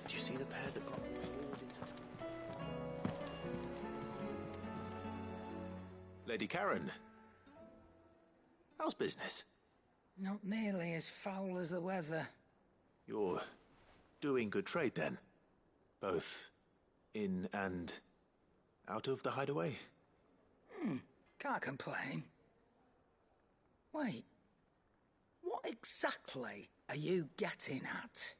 Did you see the pair that got pulled into town? Lady Karen. How's business? Not nearly as foul as the weather. You're doing good trade then? Both in and out of the hideaway? Can't complain. Wait. What exactly are you getting at?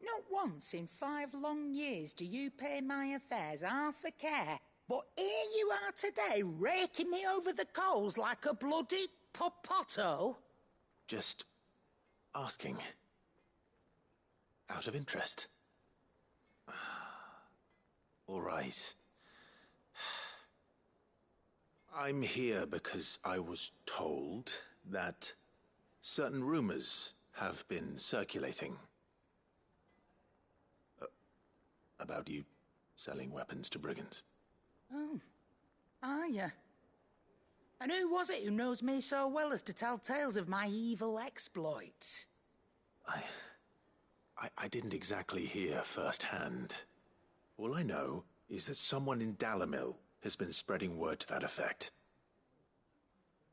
Not once in 5 long years do you pay my affairs half a care, but here you are today raking me over the coals like a bloody popoto? Just asking. Out of interest. All right. I'm here because I was told that certain rumors have been circulating. About you selling weapons to brigands. Oh, are ya? And who was it who knows me so well as to tell tales of my evil exploits? I didn't exactly hear firsthand. All I know is that someone in Dalamil has been spreading word to that effect.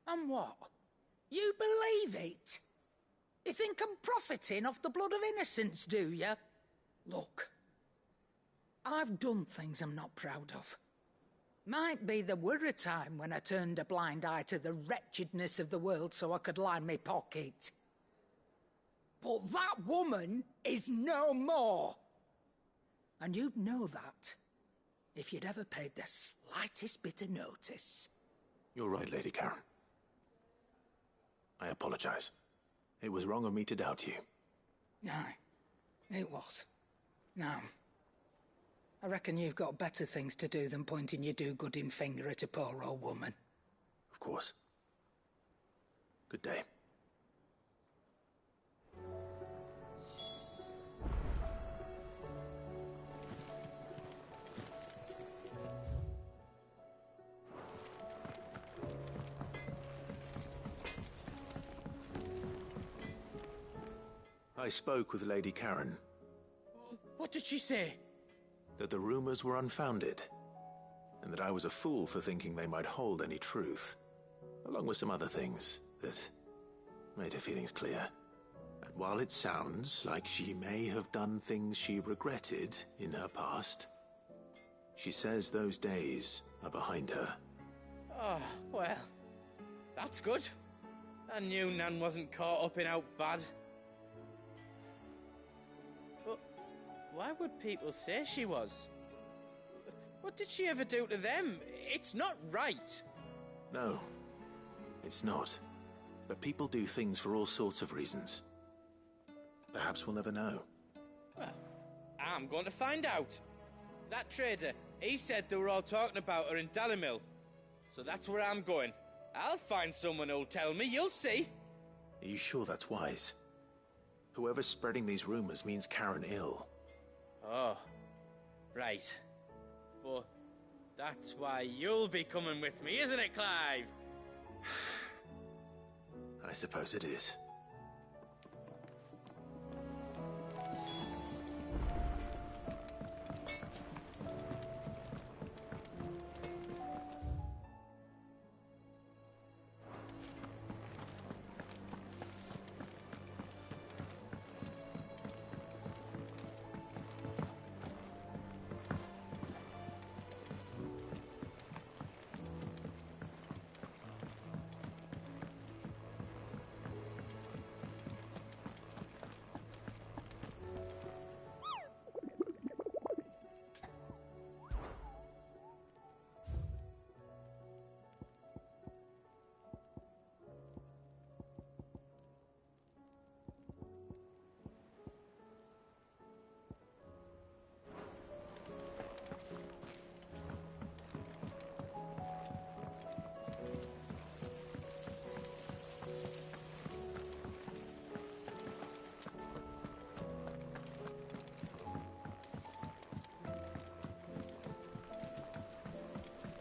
And what? You believe it? You think I'm profiting off the blood of innocents, do you? Look, I've done things I'm not proud of. Might be there were a time when I turned a blind eye to the wretchedness of the world so I could line my pocket. But that woman is no more. And you'd know that if you'd ever paid the slightest bit of notice. You're right, Lady Karen. I apologize. It was wrong of me to doubt you. Aye, it was. Now, I reckon you've got better things to do than pointing your do-gooding finger at a poor old woman. Of course. Good day. I spoke with Lady Karen. What did she say? That the rumors were unfounded, and that I was a fool for thinking they might hold any truth, along with some other things that made her feelings clear. And while it sounds like she may have done things she regretted in her past, she says those days are behind her. Oh, well, that's good. I knew Nan wasn't caught up in out bad. But why would people say she was? What did she ever do to them? It's not right. No, it's not. But people do things for all sorts of reasons. Perhaps we'll never know. Well, I'm going to find out. That trader, he said they were all talking about her in Dalamil. So that's where I'm going. I'll find someone who'll tell me, you'll see. Are you sure that's wise? Whoever's spreading these rumors means Karen ill. Oh, right. But that's why you'll be coming with me, isn't it, Clive? I suppose it is.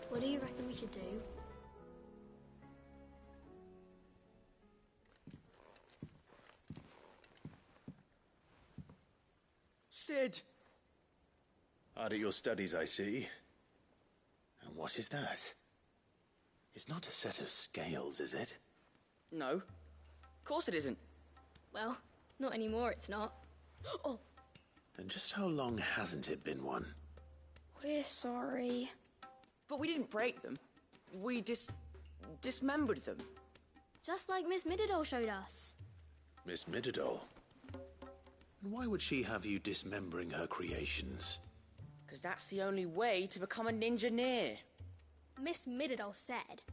What do you reckon we should do? Sid, Hard at your studies, I see. And what is that? It's not a set of scales, is it? No. Of course it isn't. Well, not anymore, it's not. Oh, And just how long hasn't it been one? we're sorry. But we didn't break them. We dismembered them. Just like Miss Middledore showed us. Miss Middledore? And why would she have you dismembering her creations? Because that's the only way to become a ninja-near. Miss Middledore said,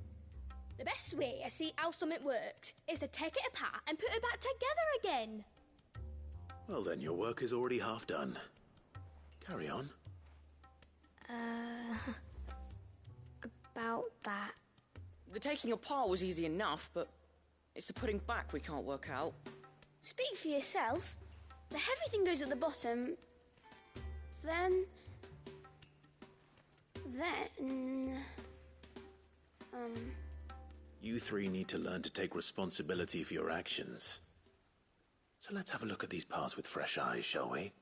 the best way I see how something works is to take it apart and put it back together again. Well then, your work is already half done. Carry on. About that. The taking apart was easy enough, but it's the putting back we can't work out. Speak for yourself. The heavy thing goes at the bottom. Then... You three need to learn to take responsibility for your actions. So let's have a look at these parts with fresh eyes, shall we?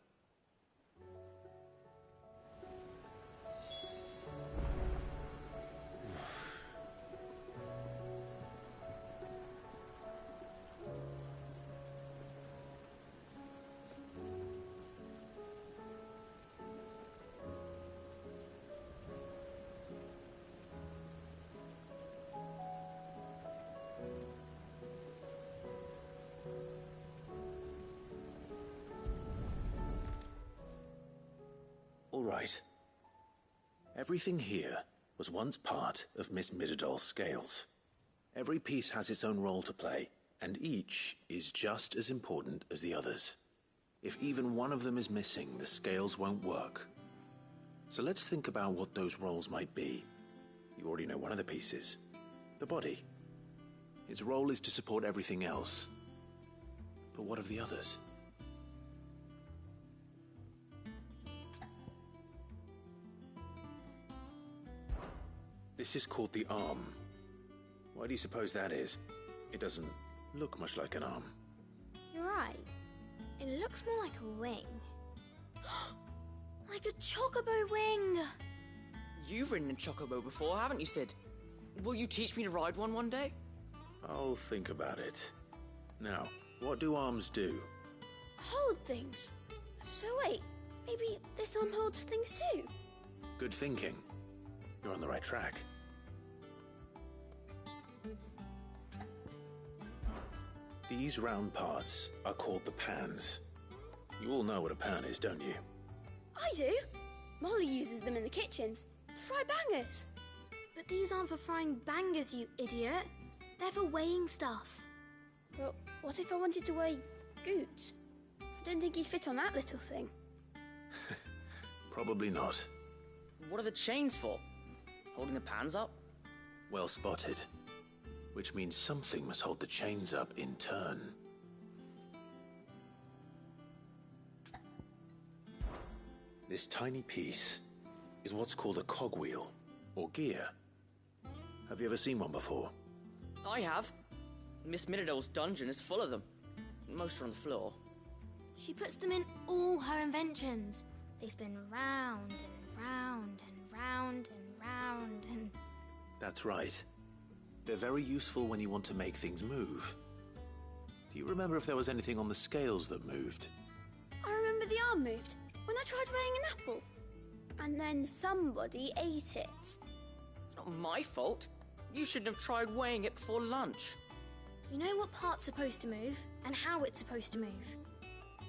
All right. Everything here was once part of Miss Midderdoll's scales. Every piece has its own role to play, and each is just as important as the others. If even one of them is missing, the scales won't work. So let's think about what those roles might be. You already know one of the pieces. The body. Its role is to support everything else. But what of the others? This is called the arm. Why do you suppose that is? It doesn't look much like an arm. You're right. It looks more like a wing. Like a chocobo wing! You've ridden a chocobo before, haven't you, Sid? Will you teach me to ride one day? I'll think about it. Now, what do arms do? hold things. So wait, maybe this arm holds things too? Good thinking. You're on the right track. These round parts are called the pans. You all know what a pan is, don't you? I do. Molly uses them in the kitchens to fry bangers. But these aren't for frying bangers, you idiot. They're for weighing stuff. But what if I wanted to weigh Goots? I don't think he'd fit on that little thing. Probably not. What are the chains for? Holding the pans up? Well spotted. Which means something must hold the chains up in turn. This tiny piece is what's called a cogwheel, or gear. Have you ever seen one before? I have. Miss Middledor's dungeon is full of them. Most are on the floor. She puts them in all her inventions. They spin round and round and round and round and... That's right. They're very useful when you want to make things move. Do you remember if there was anything on the scales that moved? I remember the arm moved when I tried weighing an apple. And then somebody ate it. It's not my fault. You shouldn't have tried weighing it before lunch. You know what part's supposed to move and how it's supposed to move.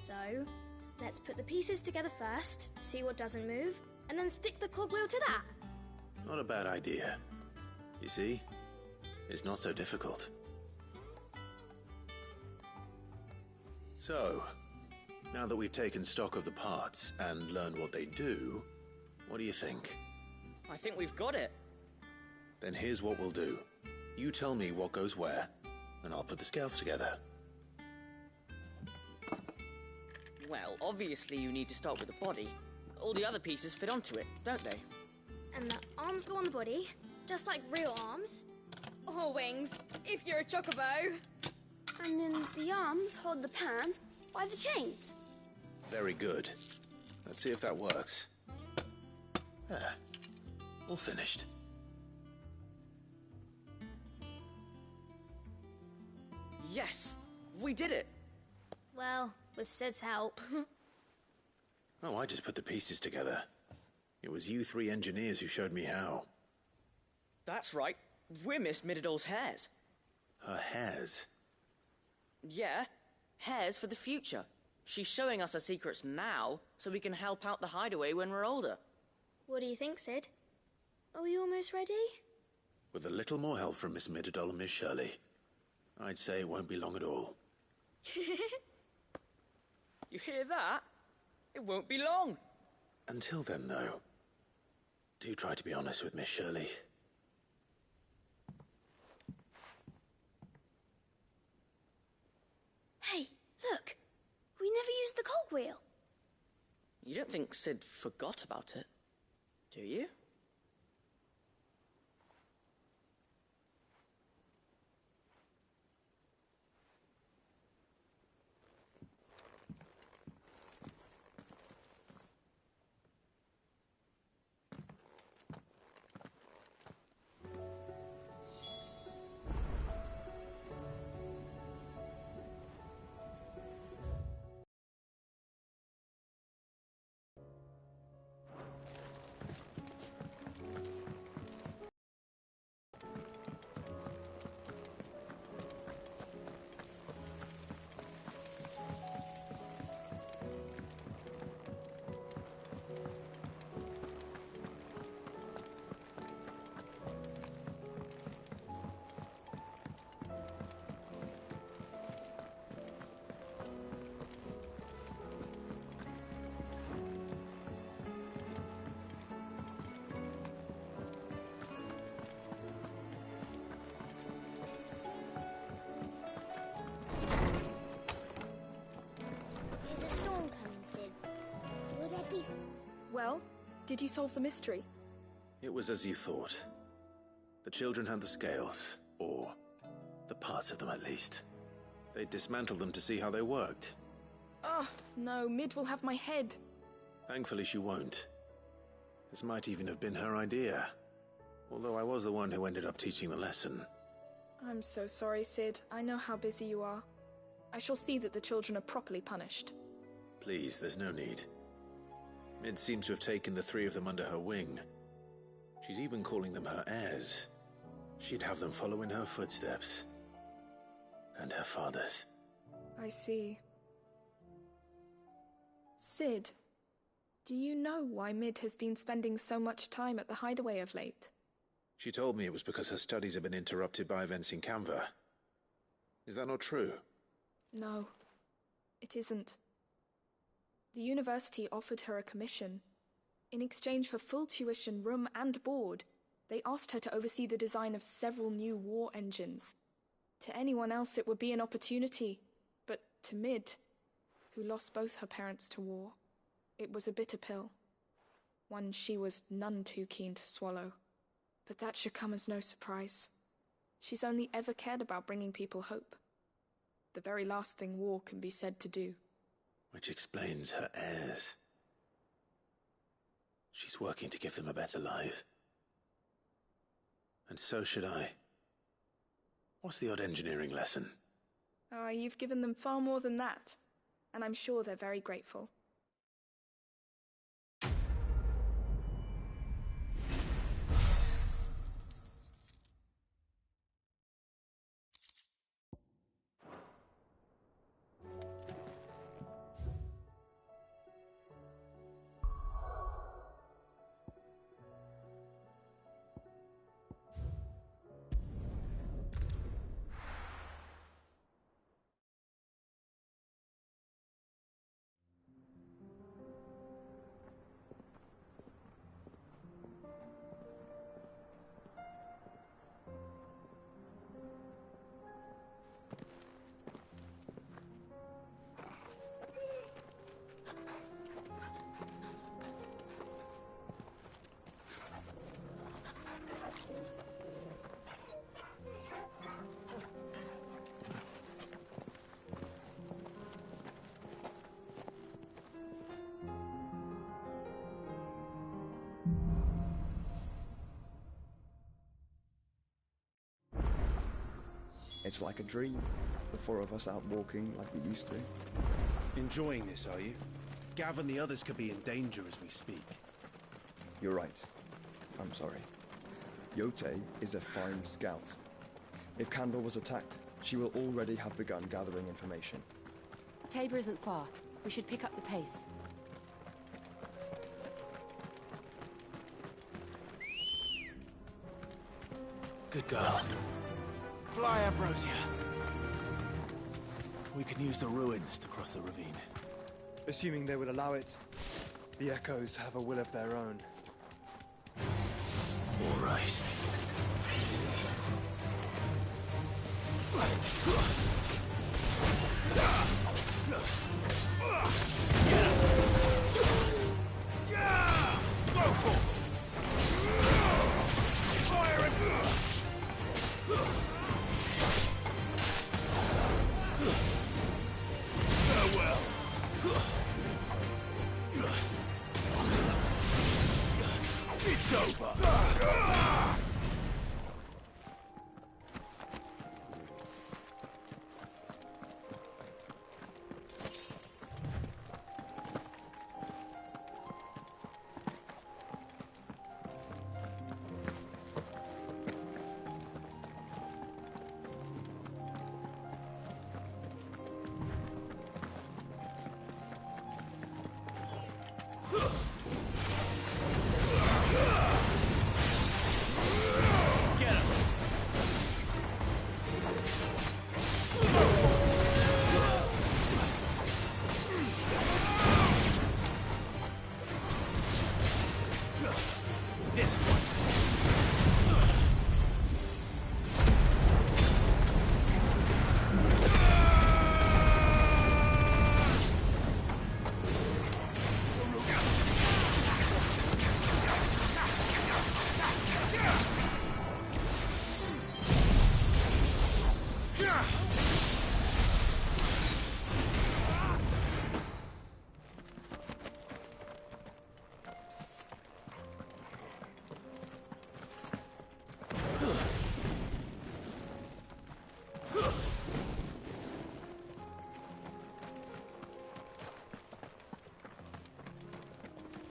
So, let's put the pieces together first, see what doesn't move, and then stick the cogwheel to that. Not a bad idea. You see? It's not so difficult. So, now that we've taken stock of the parts and learned what they do, what do you think? I think we've got it. Then here's what we'll do. You tell me what goes where, and I'll put the scales together. Well, obviously you need to start with the body. All the other pieces fit onto it, don't they? And the arms go on the body, just like real arms. Or wings, if you're a chocobo. And then the arms hold the pans by the chains. Very good. Let's see if that works. There. All finished. Yes! We did it! Well, with Sid's help. Oh, I just put the pieces together. It was you three engineers who showed me how. That's right. We're Miss Mididol's hairs. Her hairs? Yeah, hairs for the future. She's showing us her secrets now, so we can help out the hideaway when we're older. What do you think, Sid? Are we almost ready? With a little more help from Miss Mididol and Miss Shirley, I'd say it won't be long at all. You hear that? It won't be long. Until then, though, do try to be honest with Miss Shirley. Hey, look! We never used the cogwheel. You don't think Sid forgot about it, do you? There's a storm coming, Sid. Will there be... Well, did you solve the mystery? It was as you thought. The children had the scales, or the parts of them at least. They dismantled them to see how they worked. Oh, no, Mid will have my head. Thankfully she won't. This might even have been her idea. Although I was the one who ended up teaching the lesson. I'm so sorry, Sid. I know how busy you are. I shall see that the children are properly punished. Please, there's no need. Mid seems to have taken the three of them under her wing. She's even calling them her heirs. She'd have them follow in her footsteps. And her father's. I see. Sid, do you know why Mid has been spending so much time at the hideaway of late? She told me it was because her studies have been interrupted by events in Canva. Is that not true? No, it isn't. The university offered her a commission. In exchange for full tuition, room and board, they asked her to oversee the design of several new war engines. To anyone else it would be an opportunity, but to Mid, who lost both her parents to war, it was a bitter pill. One she was none too keen to swallow. But that should come as no surprise. She's only ever cared about bringing people hope. The very last thing war can be said to do. Which explains her heirs. She's working to give them a better life. And so should I. What's the odd engineering lesson? Ah, you've given them far more than that. And I'm sure they're very grateful. It's like a dream. The four of us out walking like we used to. Enjoying this, are you? Gav and the others could be in danger as we speak. You're right. I'm sorry. Yote is a fine scout. If Candor was attacked, she will already have begun gathering information. Tabor isn't far. We should pick up the pace. Good girl. Fly, Ambrosia. We can use the ruins to cross the ravine. Assuming they would allow it, the Echoes have a will of their own. All right. It's over.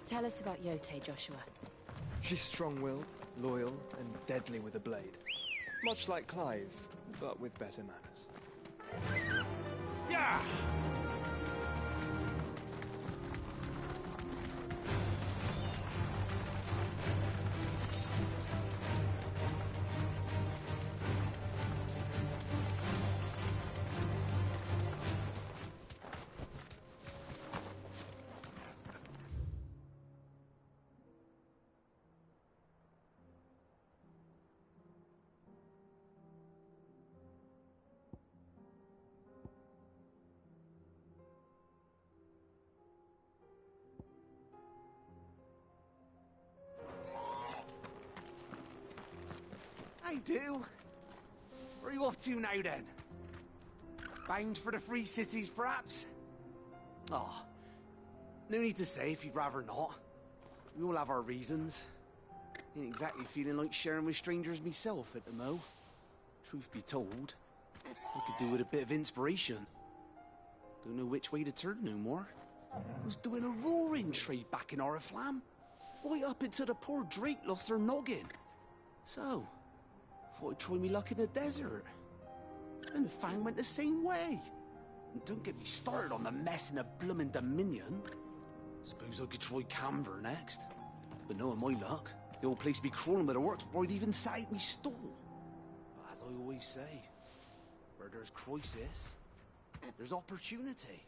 Tell us about Yote, Joshua. She's strong-willed, loyal, and deadly with a blade. Much like Clive, but with better manners. Yeah! I do. Where are you off to now, then? Bound for the Free Cities, perhaps? Oh, no need to say if you'd rather not. We all have our reasons. Ain't exactly feeling like sharing with strangers myself at the mo. Truth be told, I could do with a bit of inspiration. Don't know which way to turn no more. Was doing a roaring trade back in Oriflamme. Right up until the poor Drake lost her noggin. So, thought I'd try me luck in the desert. And the Fang went the same way. And don't get me started on the mess in the bloomin' Dominion. Suppose I could try Camber next. But knowing my luck, the old place would be crawling with the works before I'd even sat out me stall. But as I always say, where there's crisis, there's opportunity.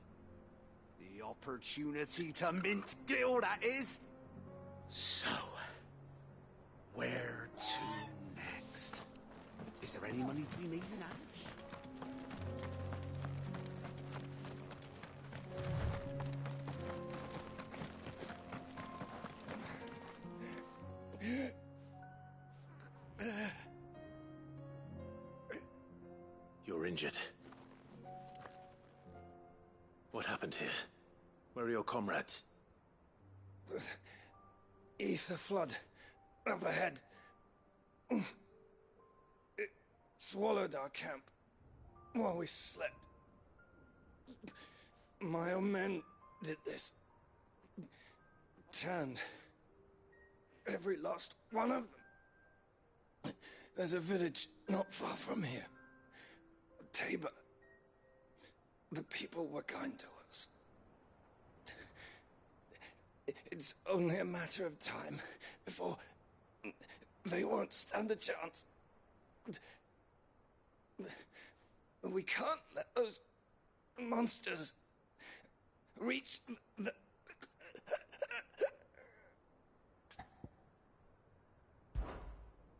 The opportunity to mint Gil, that is. So, where to next? Is there any money to be made now? You're injured. What happened here? Where are your comrades? Ether flood. Up ahead. It swallowed our camp. while we slept. My own men did this. Turned every last one of them. There's a village not far from here. Tabor. The people were kind to us. It's only a matter of time before they won't stand a chance. We can't let those monsters reach the...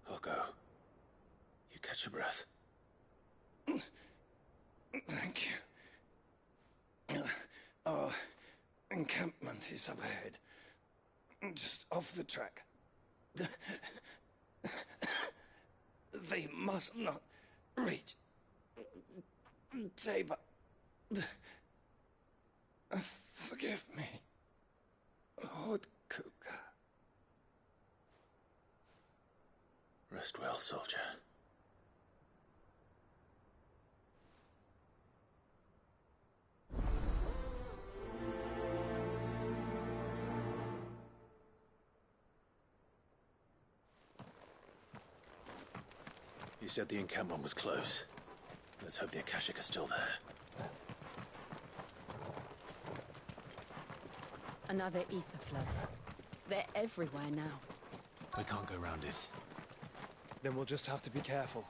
I'll go. You catch your breath. Thank you. Our encampment is up ahead. Just off the track. They must not reach Tabor. Forgive me, Lord Kuka. Rest well, soldier. You said the encampment was close. Let's hope the Akashic are still there. Another ether flood. They're everywhere now. We can't go around it. Then we'll just have to be careful.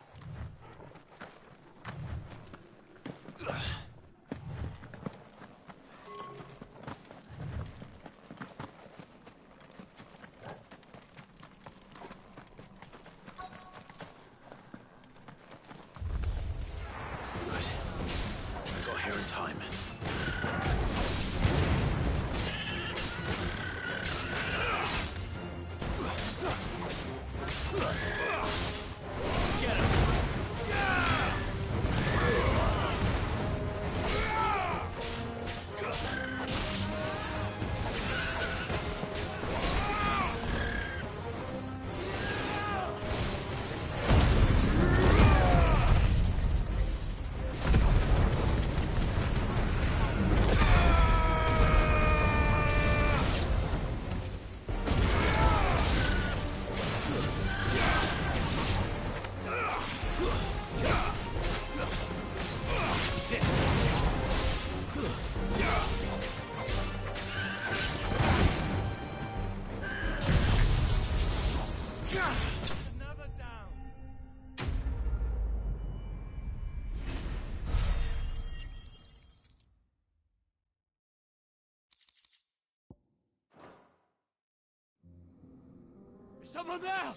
Someone there!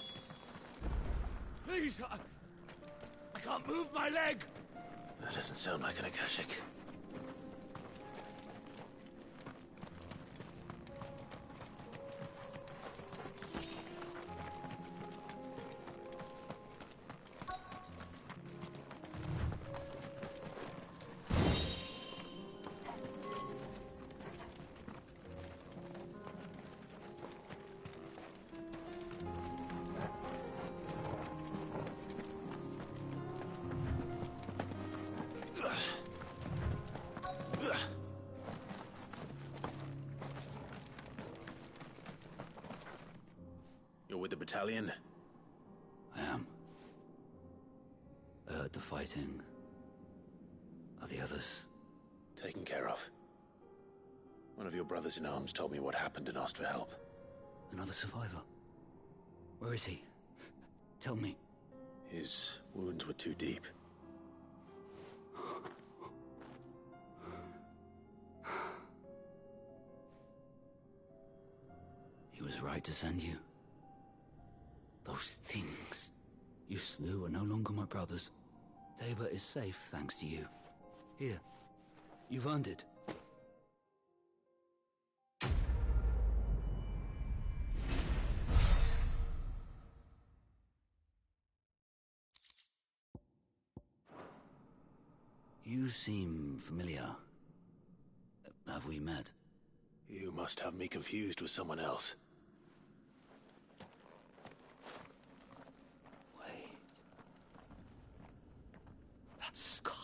Please, I can't move my leg! That doesn't sound like an Akashic. You're with the battalion? I am. I heard the fighting. Are the others? Taken care of. One of your brothers in arms told me what happened and asked for help. Another survivor? Where is he? Tell me. His wounds were too deep. He was right to send you. Those things you slew are no longer my brothers. Tabor is safe thanks to you. Here, you've earned it. You seem familiar. Have we met? You must have me confused with someone else. Wait. That scar.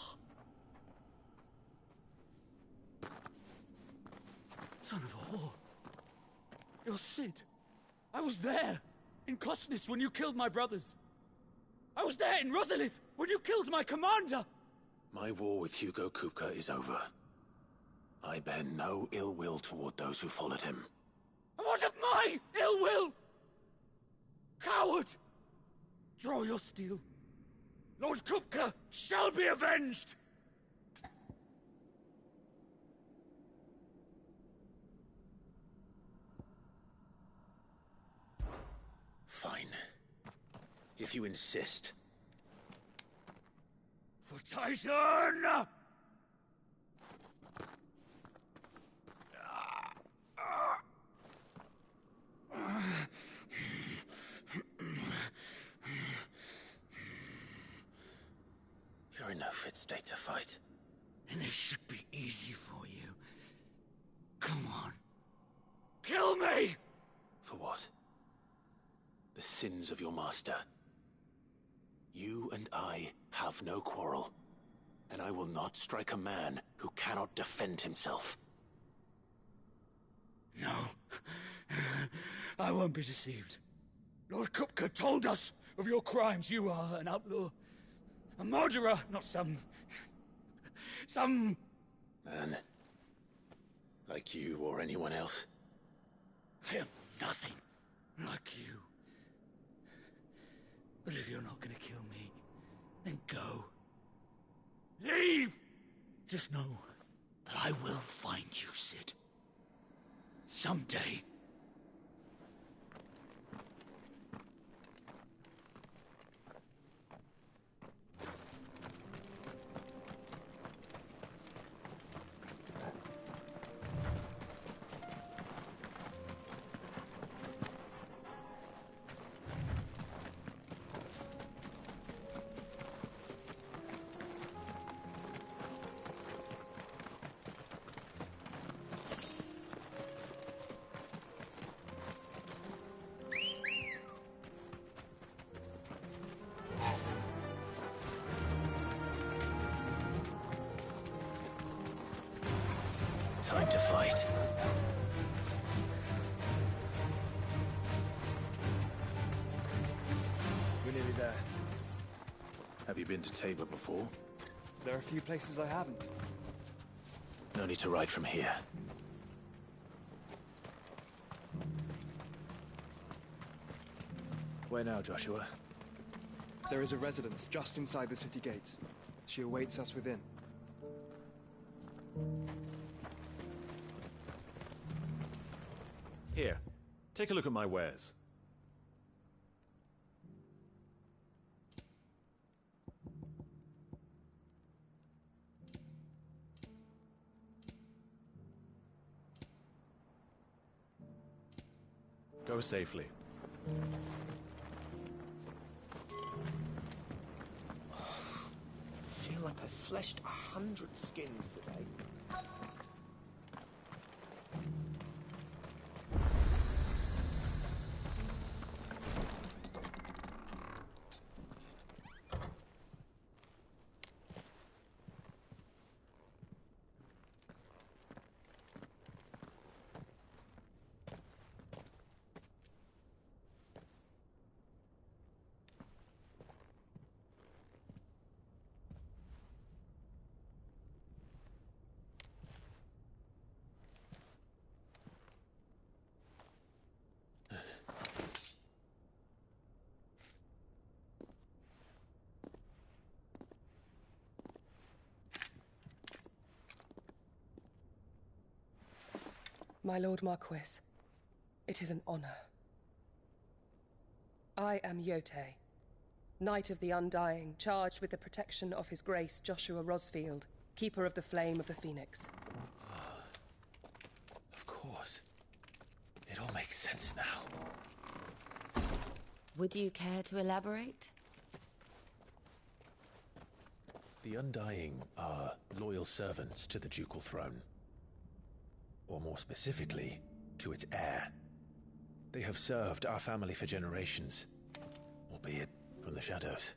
You're Sid. I was there, in Cosnis when you killed my brothers. I was there in Rosalith when you killed my commander! My war with Hugo Kupka is over. I bear no ill will toward those who followed him. And what of my ill will? Coward! Draw your steel. Lord Kupka shall be avenged! Fine. If you insist. For Titan! You're in no fit state to fight. And this should be easy for you. Come on. Kill me! For what? The sins of your master. You and I have no quarrel, and I will not strike a man who cannot defend himself. No. I won't be deceived. Lord Kupka told us of your crimes. You are an outlaw. A murderer, not some Man. Like you or anyone else. I am nothing like you. But if you're not gonna kill me, then go. Leave! Just know that I will find you, Sid. Someday. Time to fight. We're nearly there. Have you been to Tabor before? There are a few places I haven't. No need to ride from here. Where now, Joshua? There is a residence just inside the city gates. She awaits us within. Here, take a look at my wares. Go safely. I feel like I fleshed 100 skins today. My Lord Marquis, it is an honor. I am Yotei, Knight of the Undying, charged with the protection of His Grace Joshua Rosfield, Keeper of the Flame of the Phoenix. Of course. It all makes sense now. Would you care to elaborate? The Undying are loyal servants to the ducal throne. Or more specifically, to its heir. They have served our family for generations, albeit from the shadows.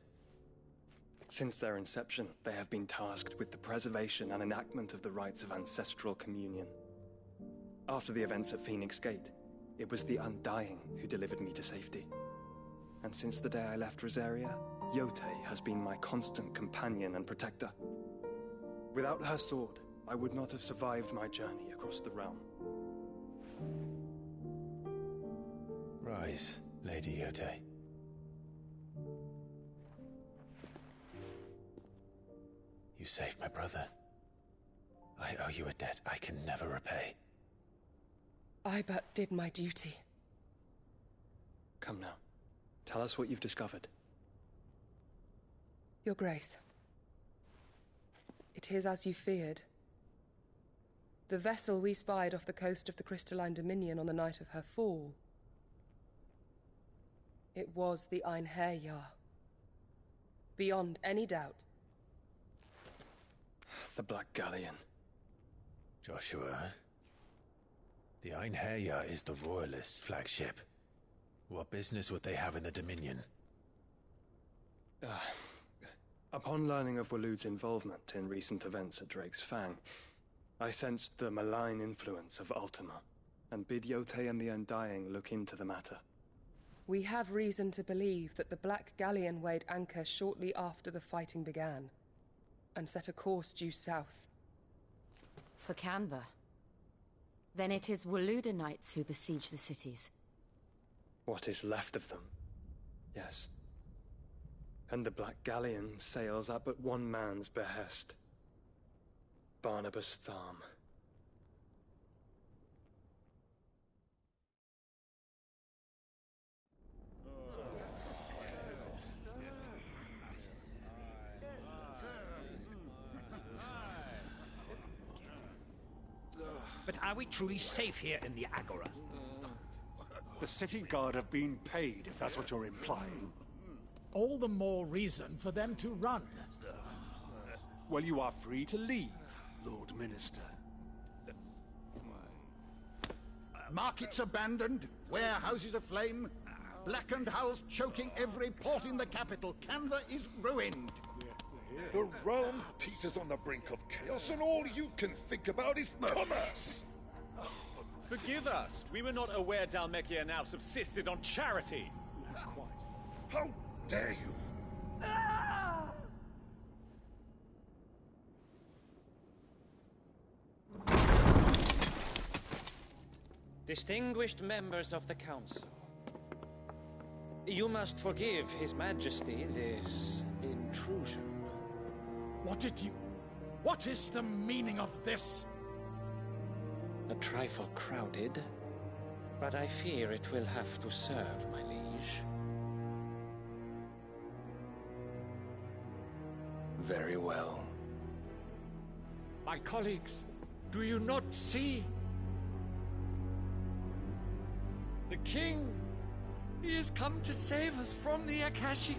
Since their inception, they have been tasked with the preservation and enactment of the rites of ancestral communion. After the events at Phoenix Gate, It was the Undying who delivered me to safety. And since the day I left Rosaria, Yotei has been my constant companion and protector. Without her sword, I would not have survived my journey across the realm. Rise, Lady Yotei. You saved my brother. I owe you a debt I can never repay. I but did my duty. Come now. Tell us what you've discovered. Your Grace. It is as you feared. The vessel we spied off the coast of the Crystalline Dominion on the night of her fall. It was the Einherjar. Beyond any doubt. The Black Galleon. Joshua, the Einherjar is the Royalists' flagship. What business would they have in the Dominion? Upon learning of Waloed's involvement in recent events at Drake's Fang, I sensed the malign influence of Ultima, and bid Yotei and the Undying look into the matter. We have reason to believe that the Black Galleon weighed anchor shortly after the fighting began, and set a course due south. For Canva. Then it is Waloed knights who besiege the cities. What is left of them, yes. And the Black Galleon sails at but one man's behest. Barnabas Tharm. But are we truly safe here in the Agora? The city guard have been paid, if that's what you're implying. All the more reason for them to run. Well, you are free to leave, Lord Minister. Markets abandoned, warehouses aflame, blackened hulls choking every port in the capital. Canva is ruined. The realm teeters on the brink of chaos, and all you can think about is commerce! Forgive us. We were not aware Dhalmekia now subsisted on charity. How dare you! Distinguished members of the Council, you must forgive His Majesty this intrusion. What is the meaning of this? A trifle crowded, but I fear it will have to serve, my liege. Very well. My colleagues, do you not see? The King! He has come to save us from the Akashic!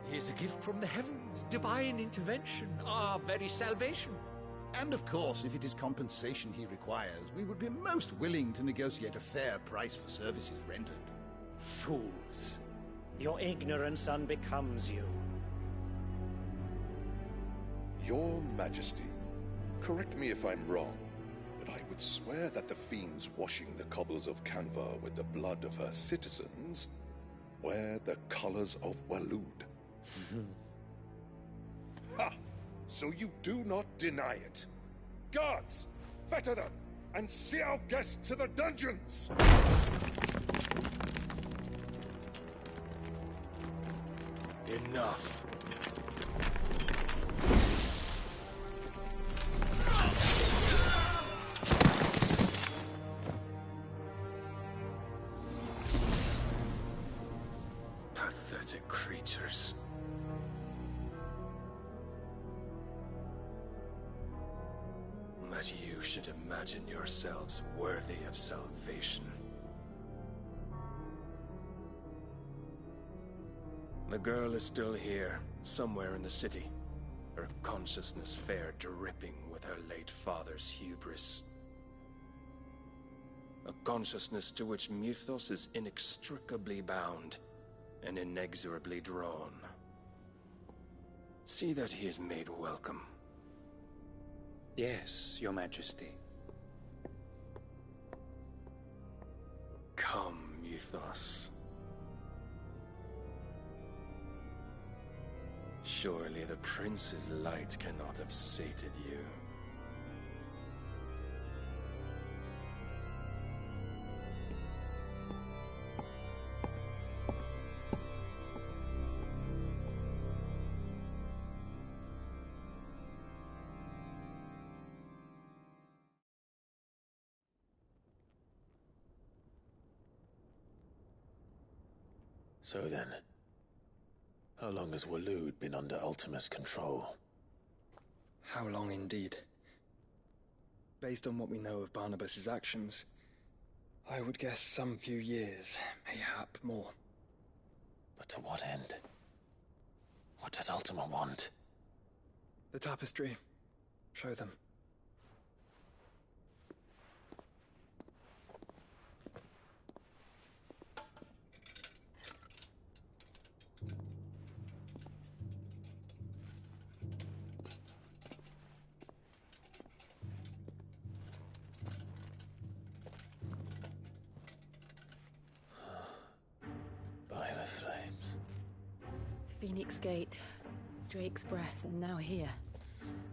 He is a gift from the heavens, divine intervention, our very salvation. And of course, if it is compensation he requires, we would be most willing to negotiate a fair price for services rendered. Fools. Your ignorance unbecomes you. Your Majesty, correct me if I'm wrong, but I would swear that the fiends washing the cobbles of Canva with the blood of her citizens wear the colors of Waloed. Ha! So you do not deny it. Guards, fetter them, and see our guests to the dungeons! Enough. Pathetic creatures. That you should imagine yourselves worthy of salvation. The girl is still here, somewhere in the city. Her consciousness fair dripping with her late father's hubris. A consciousness to which Mythos is inextricably bound and inexorably drawn. See that he is made welcome. Yes, Your Majesty. Come, Mythos. Surely the prince's light cannot have sated you. So then, how long has Waloed been under Ultima's control? How long indeed? Based on what we know of Barnabas's actions, I would guess some few years, mayhap more. But to what end? What does Ultima want? The tapestry. Show them. By the flames. Phoenix Gate, Drake's Breath, and now here.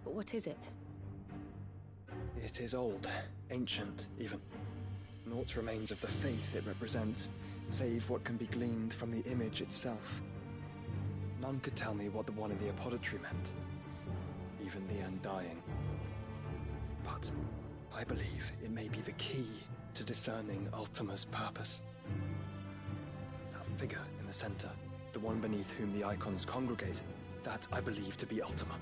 But what is it? It is old, ancient, even. Naught remains of the faith it represents, save what can be gleaned from the image itself. None could tell me what the one in the apothecary meant, even the Undying. But I believe it may be the key to discerning Ultima's purpose. That figure in the center, the one beneath whom the icons congregate, that I believe to be Ultima.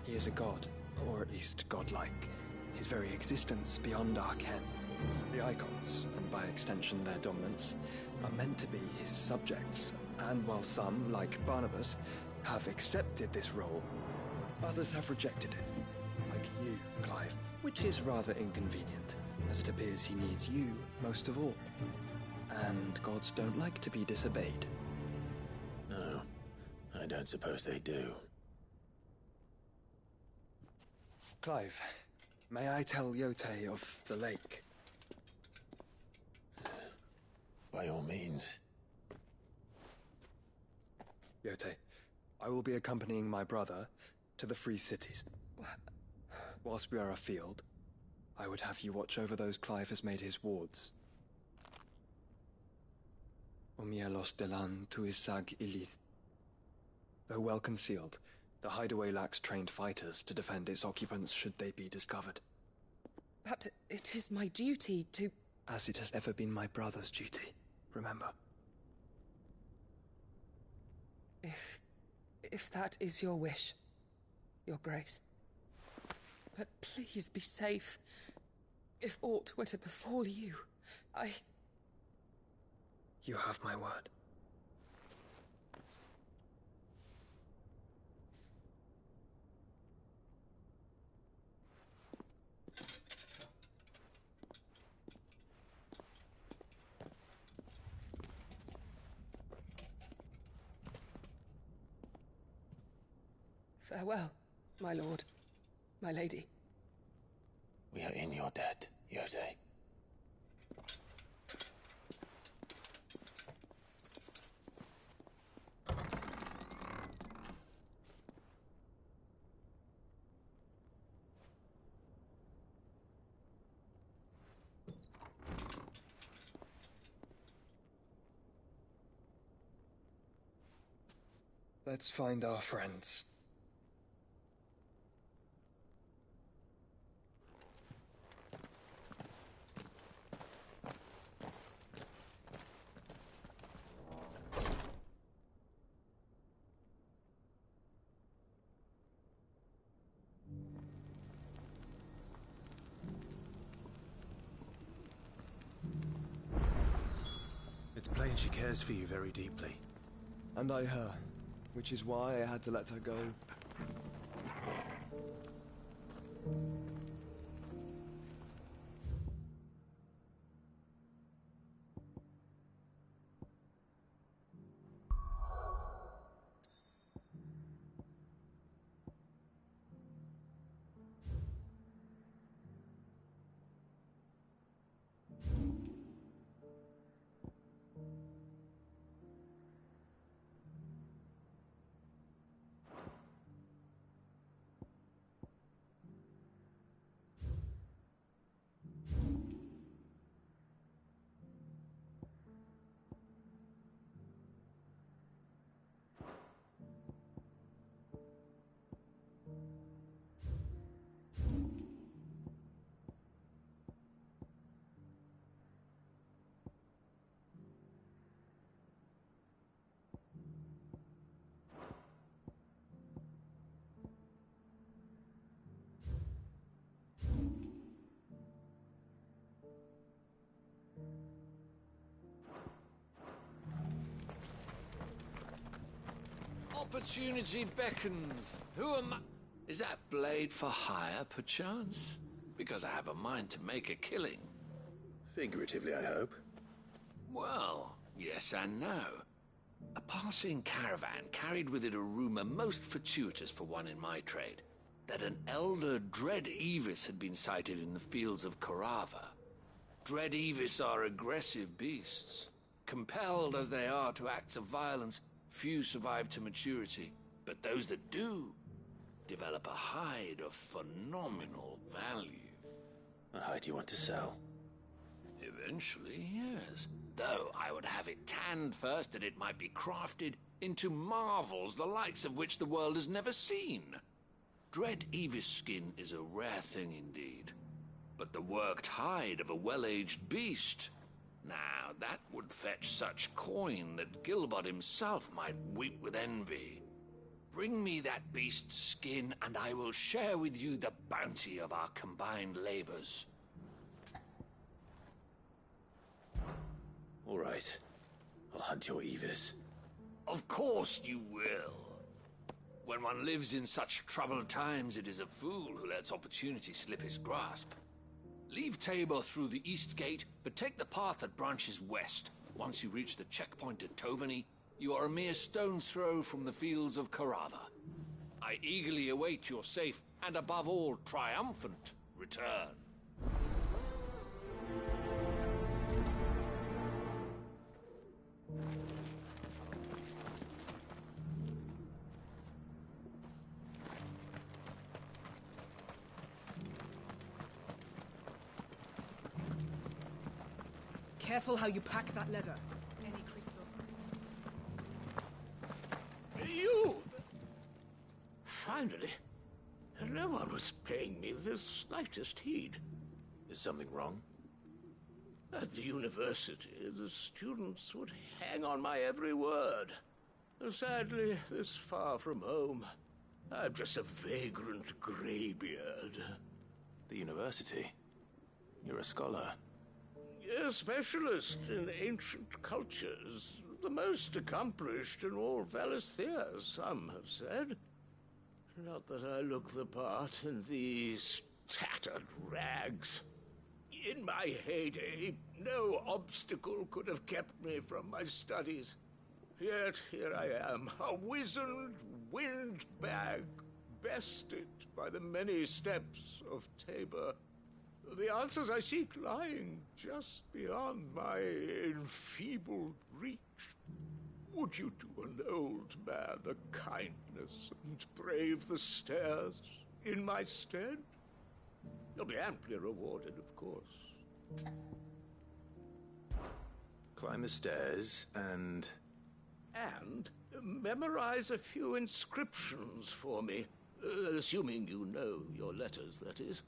He is a god, or at least godlike, his very existence beyond our ken. The icons, and by extension their dominance, are meant to be his subjects, and while some, like Barnabas, have accepted this role, others have rejected it, like you, Clive, which is rather inconvenient, as it appears he needs you most of all. And gods don't like to be disobeyed. No, I don't suppose they do. Clive, may I tell Yote of the lake? By all means. Yote, I will be accompanying my brother to the Free Cities. Whilst we are afield, I would have you watch over those Clive has made his wards. Omielos delan tuisag ilith. Though well concealed, the hideaway lacks trained fighters to defend its occupants should they be discovered. But it is my duty to... As it has ever been my brother's duty, remember. If that is your wish, Your Grace. But please be safe. If aught were to befall you, You have my word. Farewell, my lord, my lady. We are in your debt, Yote. Let's find our friends. It's plain she cares for you very deeply. And I her, which is why I had to let her go. Opportunity beckons. Who am I? Is that blade for hire, perchance? Because I have a mind to make a killing. Figuratively, I hope. Well, yes and no. A passing caravan carried with it a rumor most fortuitous for one in my trade, that an elder Dread Evis had been sighted in the fields of Korava. Dread Evis are aggressive beasts. Compelled as they are to acts of violence, few survive to maturity, but those that do develop a hide of phenomenal value. A hide you want to sell? Eventually, yes. Though I would have it tanned first that it might be crafted into marvels the likes of which the world has never seen. Dread Evis skin is a rare thing indeed. But the worked hide of a well-aged beast, now that would fetch such coin that Gilbert himself might weep with envy. Bring me that beast's skin, and I will share with you the bounty of our combined labors. All right. I'll hunt your Evis. Of course you will. When one lives in such troubled times, it is a fool who lets opportunity slip his grasp. Leave Tabor through the east gate, but take the path that branches west. Once you reach the checkpoint at Tovany, you are a mere stone's throw from the fields of Korava. I eagerly await your safe, and above all, triumphant return. Careful how you pack that leather. Any crystals. You! Finally. No one was paying me the slightest heed. Is something wrong? At the university, the students would hang on my every word. Sadly, this far from home, I'm just a vagrant greybeard. The university? You're a scholar. A specialist in ancient cultures. The most accomplished in all Valisthea, some have said. Not that I look the part in these tattered rags. In my heyday, no obstacle could have kept me from my studies. Yet here I am, a wizened windbag, bested by the many steps of Tabor. The answers I seek lying just beyond my enfeebled reach. Would you do an old man a kindness and brave the stairs in my stead? You'll be amply rewarded, of course. Climb the stairs and... And memorize a few inscriptions for me. Assuming you know your letters, that is.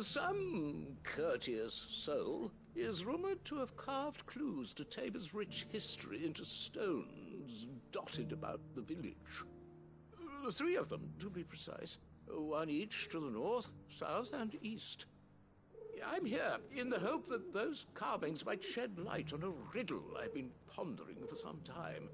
Some courteous soul is rumored to have carved clues to Tabor's rich history into stones dotted about the village. 3 of them, to be precise. 1 each to the north, south, and east. I'm here in the hope that those carvings might shed light on a riddle I've been pondering for some time.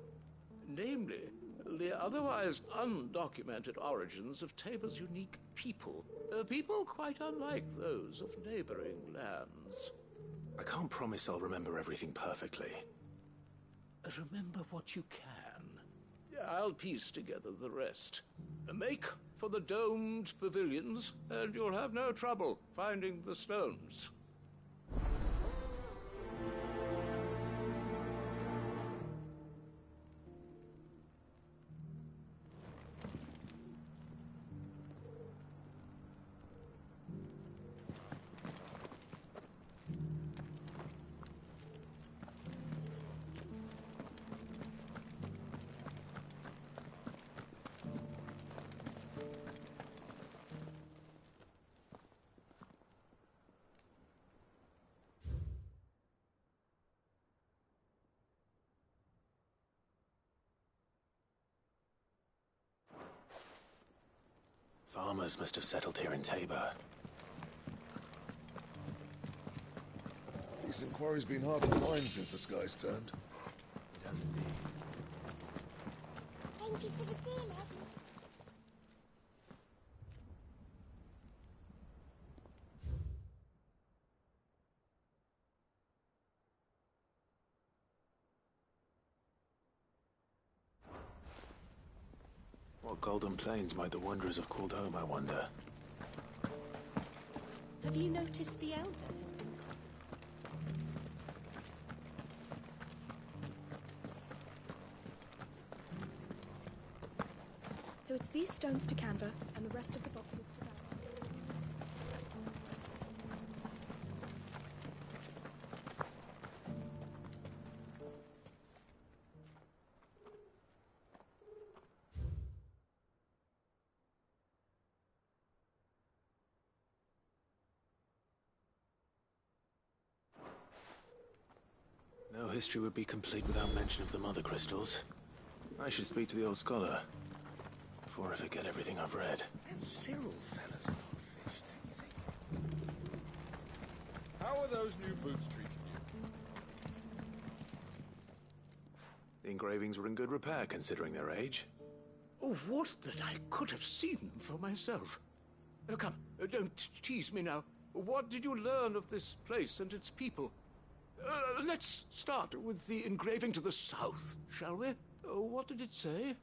Namely, the otherwise undocumented origins of Tabor's unique people. People quite unlike those of neighboring lands. I can't promise I'll remember everything perfectly. Remember what you can. I'll piece together the rest. Make for the domed pavilions, and you'll have no trouble finding the stones. Farmers must have settled here in Tabor. Decent quarry's been hard to find since the skies turned. It has indeed. send you for the dealer. What golden plains might the wanderers have called home, I wonder? Have you noticed the Elder has been gone? So it's these stones to Canva, and the rest of the boxes to Dad. No history would be complete without mention of the Mother Crystals. I should speak to the old scholar before I forget everything I've read. That Cyril fella's not fished anything. How are those new boots treating you? The engravings were in good repair, considering their age. Oh, would that I could have seen them for myself. Come, don't tease me now. What did you learn of this place and its people? Let's start with the engraving to the south, shall we? What did it say?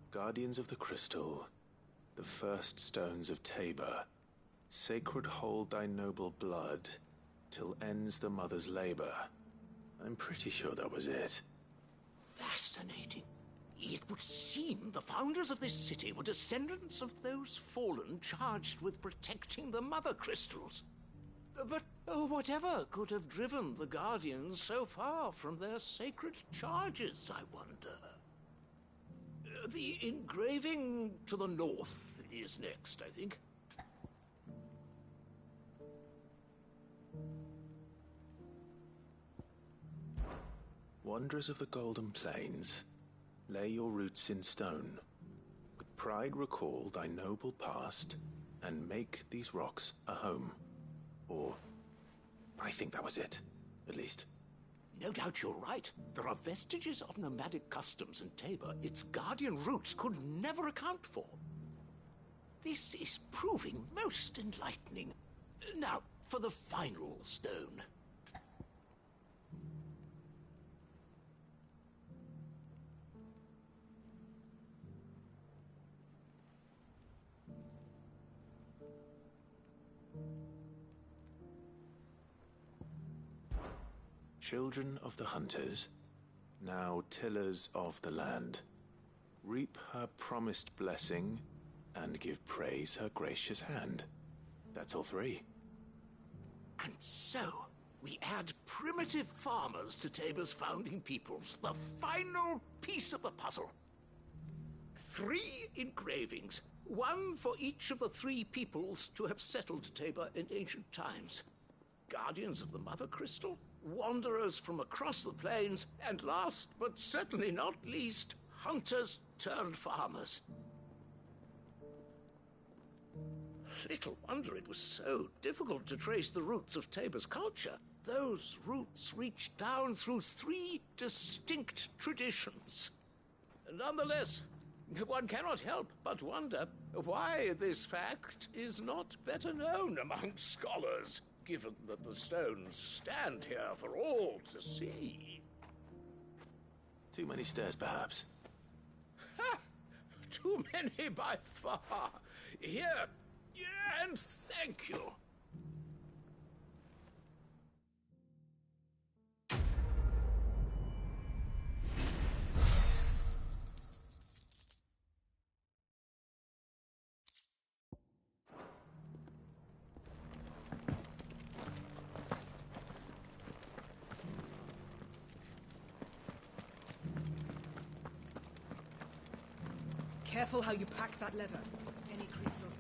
Guardians of the Crystal, the first stones of Tabor, sacred hold thy noble blood, till ends the mother's labor. I'm pretty sure that was it. Fascinating. It would seem the founders of this city were descendants of those fallen charged with protecting the Mother Crystals. But whatever could have driven the Guardians so far from their sacred charges, I wonder? The engraving to the north is next, I think. Wanderers of the Golden Plains, lay your roots in stone. With pride recall thy noble past, and make these rocks a home. Or, I think that was it, at least. No doubt you're right. There are vestiges of nomadic customs in Tabor its guardian roots could never account for. This is proving most enlightening. Now, for the final stone. Children of the hunters, now tillers of the land, reap her promised blessing and give praise her gracious hand. That's all three. And so, we add primitive farmers to Tabor's founding peoples, the final piece of the puzzle. 3 engravings, one for each of the 3 peoples to have settled Tabor in ancient times. Guardians of the Mother Crystal, wanderers from across the plains, and last but certainly not least, hunters turned farmers. Little wonder it was so difficult to trace the roots of Tabor's culture. Those roots reach down through 3 distinct traditions. Nonetheless, one cannot help but wonder why this fact is not better known among scholars, given that the stones stand here for all to see. Too many stairs, perhaps. Ha! Too many by far. Here, and thank you. Careful how you pack that leather. Any crystals.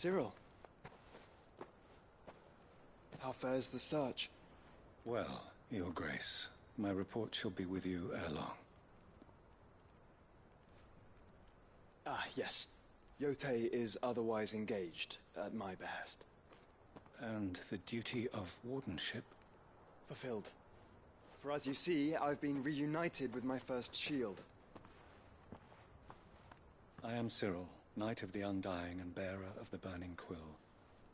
Cyril. How fares the search? Well, Your Grace, my report shall be with you ere long. Ah, yes. Yotei is otherwise engaged, at my behest. And the duty of wardenship? Fulfilled. For as you see, I've been reunited with my first shield. I am Cyril, Knight of the Undying and bearer of the Burning Quill,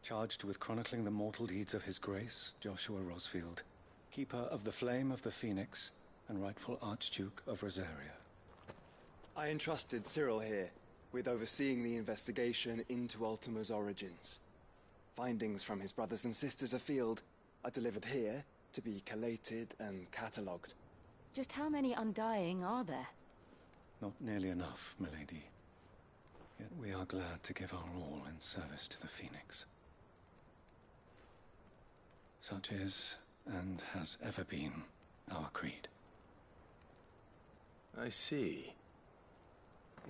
charged with chronicling the mortal deeds of His Grace, Joshua Rosfield, keeper of the Flame of the Phoenix and rightful Archduke of Rosaria. I entrusted Cyril here with overseeing the investigation into Ultima's origins. Findings from his brothers and sisters afield are delivered here to be collated and catalogued. Just how many Undying are there? Not nearly enough, milady. Yet we are glad to give our all in service to the Phoenix. Such is, and has ever been, our creed. I see.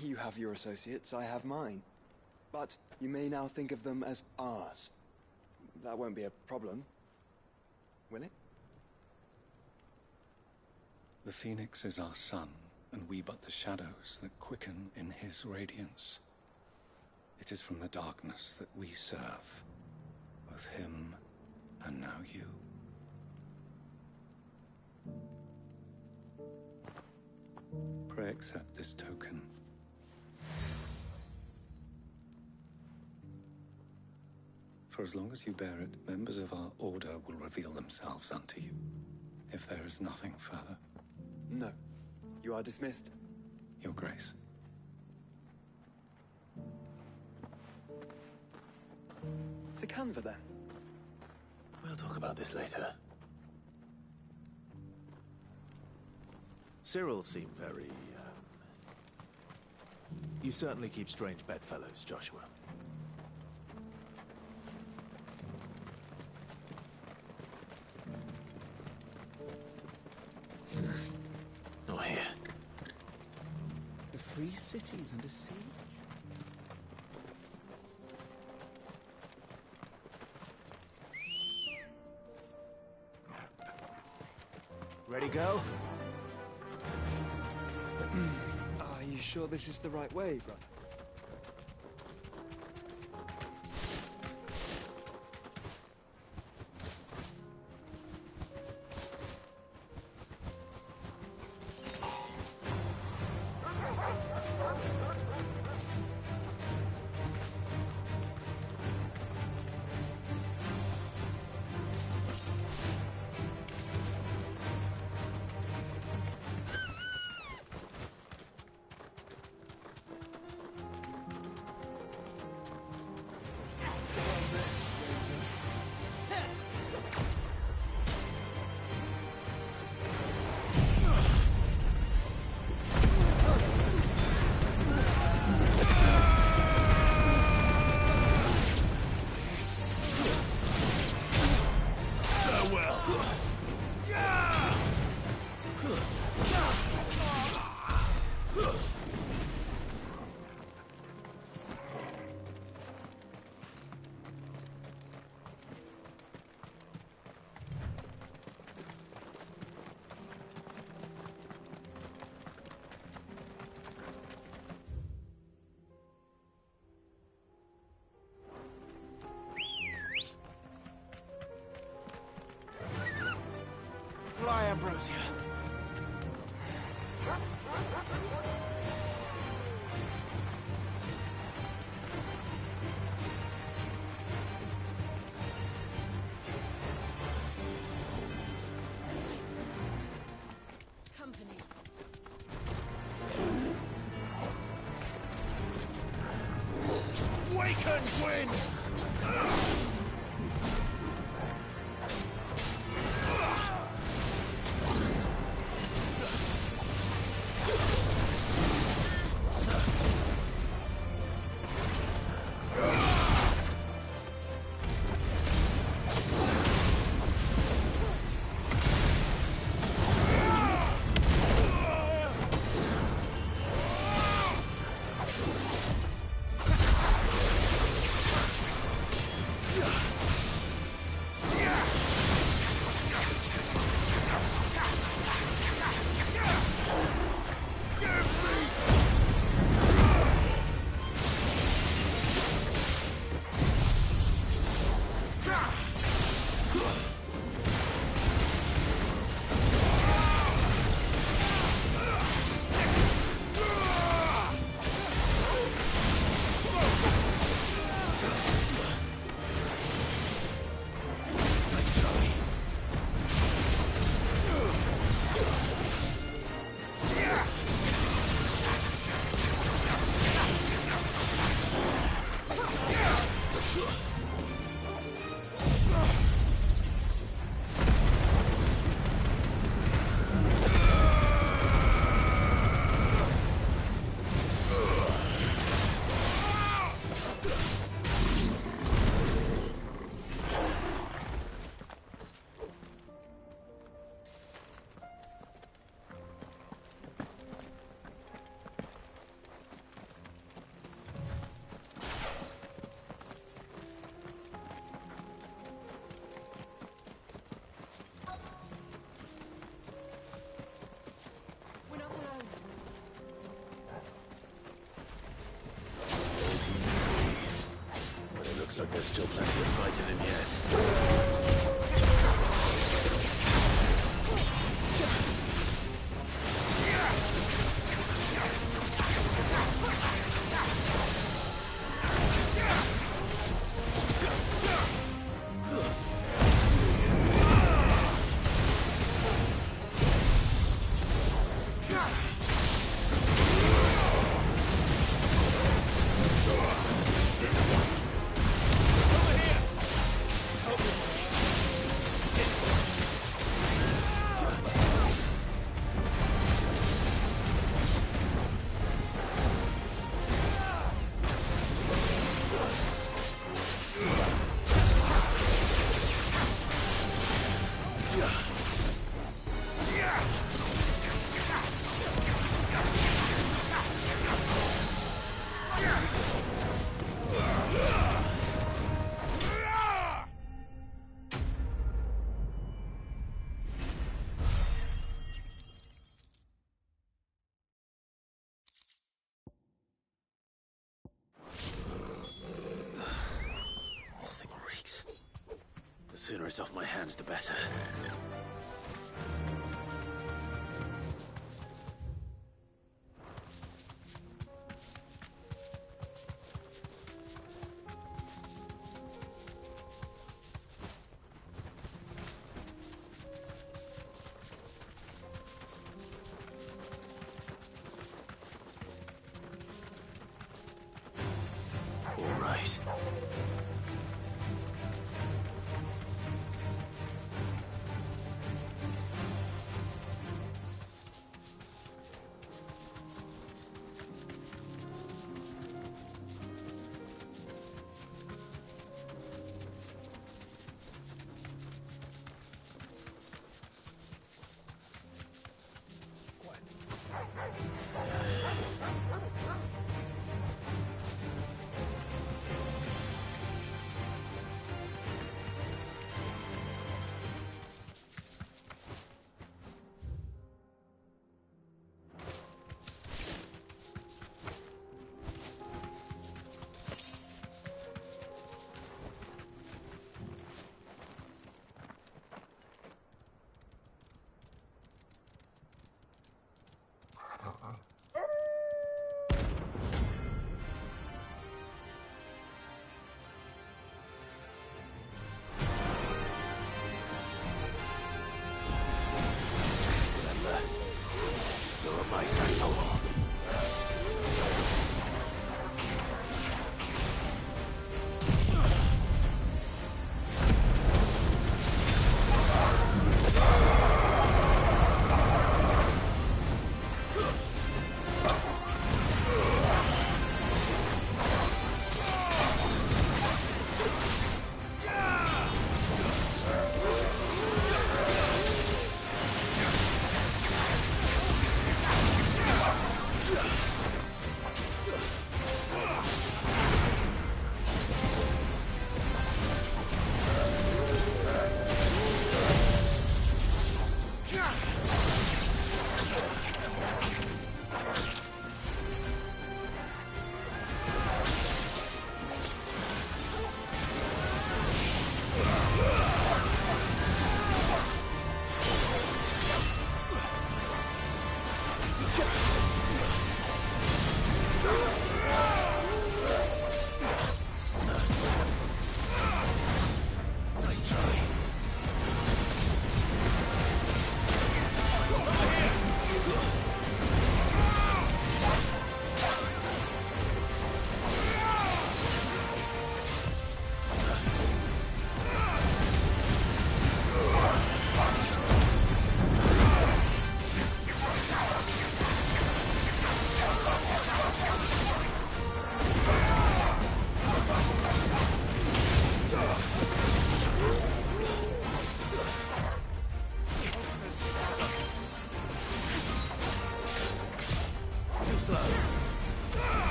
You have your associates, I have mine. But you may now think of them as ours. That won't be a problem, will it? The Phoenix is our sun, and we but the shadows that quicken in his radiance. It is from the darkness that we serve, both him and now you. Pray accept this token. For as long as you bear it, members of our order will reveal themselves unto you, if there is nothing further. No. You are dismissed. Your Grace. To Canva, then. We'll talk about this later. Cyril seemed very, You certainly keep strange bedfellows, Joshua. Not here. The free city is under siege. Ready, go? Are you sure this is the right way, brother? Fly, Ambrosia. Company. Waken, Gwyn! Looks like there's still plenty of fight in him yet. The sooner it's off my hands, the better. All right.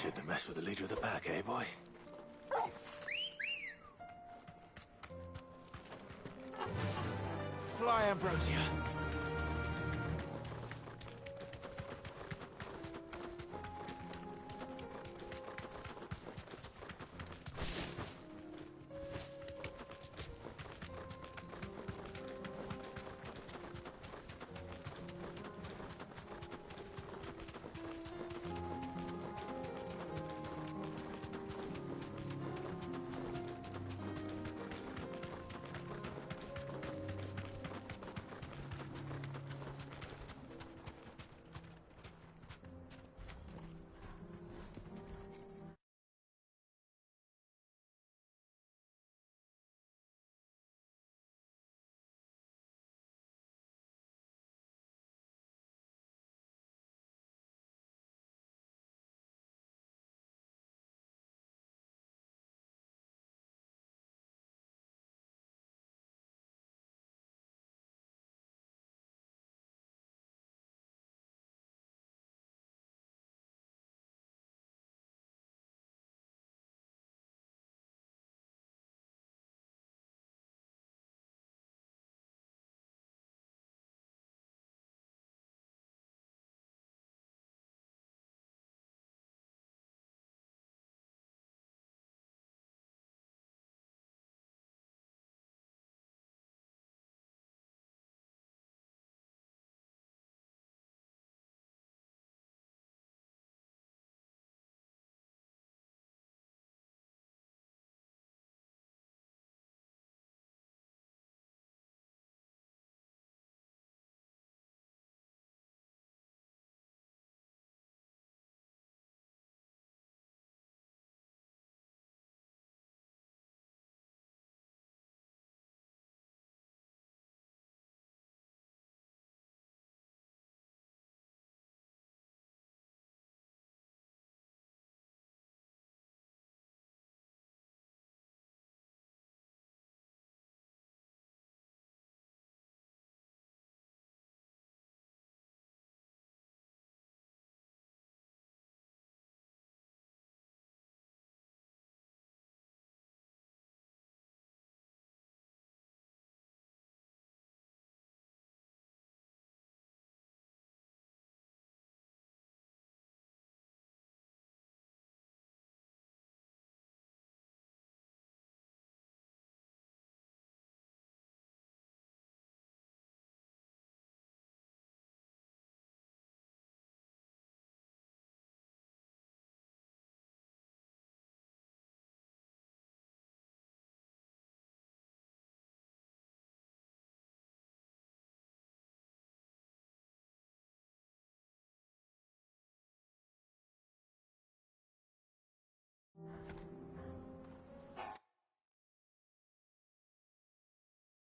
Shouldn't have messed with the leader of the pack, eh, boy? Fly, Ambrosia.